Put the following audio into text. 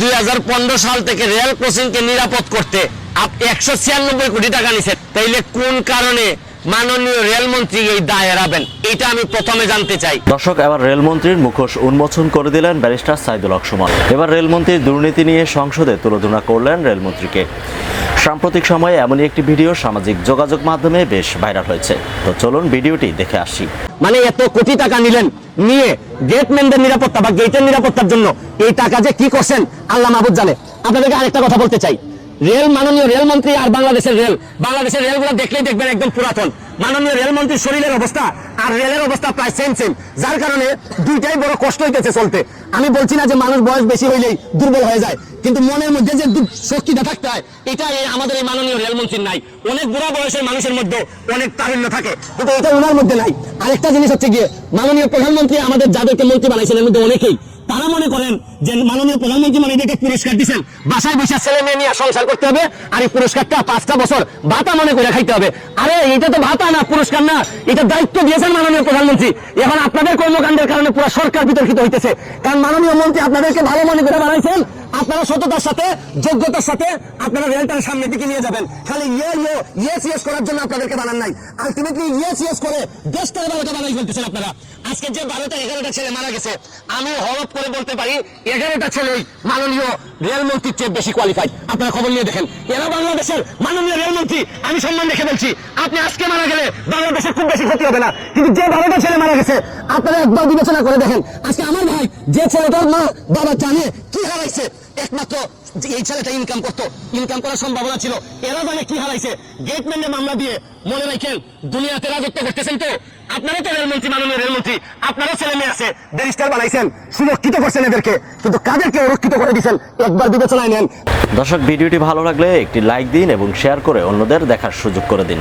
2015 সাল থেকে রেল ক্রসিংকে নিরাপদ করতে 196 কোটি টাকা নিছেন, তাইলে কোন কারণে মাননীয় রেলমন্ত্রী এই দায় এড়াবেন? এটা আমি প্রথমে জানতে চাই। দর্শক, এবার রেলমন্ত্রীর মুখোশ উন্মোচন করে দিলেন ব্যারিস্টার সাইদুল হক সুমন। এবার রেলমন্ত্রীর দুর্নীতি নিয়ে সংসদে তুলোধনা করলেন রেলমন্ত্রীকে। সাম্প্রতিক সময়ে এমনই একটি ভিডিও সামাজিক যোগাযোগ মাধ্যমে বেশ ভাইরাল হয়েছে। তো চলুন ভিডিওটি দেখে আসি। মানে এত কোটি টাকা নিয়ে গেটম্যানদের নিরাপত্তা বা গেটের নিরাপত্তার জন্য এই টাকা যে কি করছেন আল্লাহ মাহবুব জানে। আপনাদেরকে আরেকটা কথা বলতে চাই, মাননীয় রেলমন্ত্রী আর বাংলাদেশের রেলগুলো দেখলেই দেখবেন একদম পুরাতন। মাননীয় রেলমন্ত্রীর শরীরের অবস্থা আর রেলের অবস্থা প্রায় সেম, যার কারণে দুইটাই বড় কষ্ট হইতেছে চলতে। আমি বলছি না যে মানুষ বয়স বেশি হইলেই দুর্বল হয়ে যায়, কিন্তু মনের মধ্যে যে শক্তিটা থাকতে হয় এটা আমাদের এই মাননীয় রেলমন্ত্রীর নাই। অনেক বুড়া বয়সের মানুষের মধ্যে অনেক তারুণ্য থাকে, কিন্তু এটা ওনার মধ্যে নাই। আরেকটা জিনিস হচ্ছে গিয়ে, মাননীয় প্রধানমন্ত্রী আমাদের যাদেরকে মন্ত্রী বানাইছেন এর মধ্যে অনেকেই তারা মনে করেন যে মাননীয় প্রধানমন্ত্রী মানে এদেরকে পুরস্কার দিচ্ছেন, বাসায় বসে ছেলে মেয়ে নিয়ে সংসার করতে হবে, আর এই পুরস্কারটা 5টা বছর ভাতা মনে করে খাইতে হবে। আরে এটা তো ভাতা না, পুরস্কার না, এটা দায়িত্ব দিয়েছেন মাননীয় প্রধানমন্ত্রী। এখন আপনাদের কর্মকাণ্ডের কারণে পুরো সরকার বিতর্কিত হইতেছে, কারণ মাননীয় মন্ত্রী আপনাদেরকে ভালো মনে করে বানাইছেন। আপনারা সততার সাথে যোগ্যতার সাথে আপনারা রেলটার সামনের দিকে নিয়ে যাবেন, খালি ইয়েস করার জন্য আপনাদেরকে বানান নাই। আলটিমেটলি ইয়েস করে দেশটা 12টা বানাই ফেলতেছেন আপনারা। আজকে যে 12টা 11টা ছেলে মারা গেছে, আমি হরফ করে বলতে পারি 11টা ছেলেই মাননীয় রেলমন্ত্রীর চেয়ে বেশি কোয়ালিফাইড। আপনারা খবর নিয়ে দেখেন, এরা বাংলাদেশের মাননীয় রেলমন্ত্রী। আমি সম্মান রেখে বলছি, আপনি আজকে মারা গেলে বাংলাদেশের খুব বেশি ক্ষতি হবে না, কিন্তু যে 12টা ছেলে মারা গেছে আপনারা একবার বিবেচনা করে দেখেন। আজকে আমার ভাই যে ছেলেটার মা বাবা জানে কি হারাইছে, একমাত্র এই ছেলেটা ইনকাম করার সম্ভাবনা ছিল, এরা জানে কি হারাইছে। গেটম্যানের মামলা দিয়ে মনে রাখেন দুনিয়াতে রাজত্ব করতেছেন। তো আপনারা তো রেলমন্ত্রী, মাননীয় রেলমন্ত্রী, আপনারা ছেলে মেয়ে আছে, ব্যারিস্টার বানাইছেন, সুরক্ষিত করছেন এদেরকে, কিন্তু কাদেরকে অরক্ষিত করে দিচ্ছেন একবার বিবেচনায় নেন। দর্শক, ভিডিওটি ভালো লাগলে একটি লাইক দিন এবং শেয়ার করে অন্যদের দেখার সুযোগ করে দিন।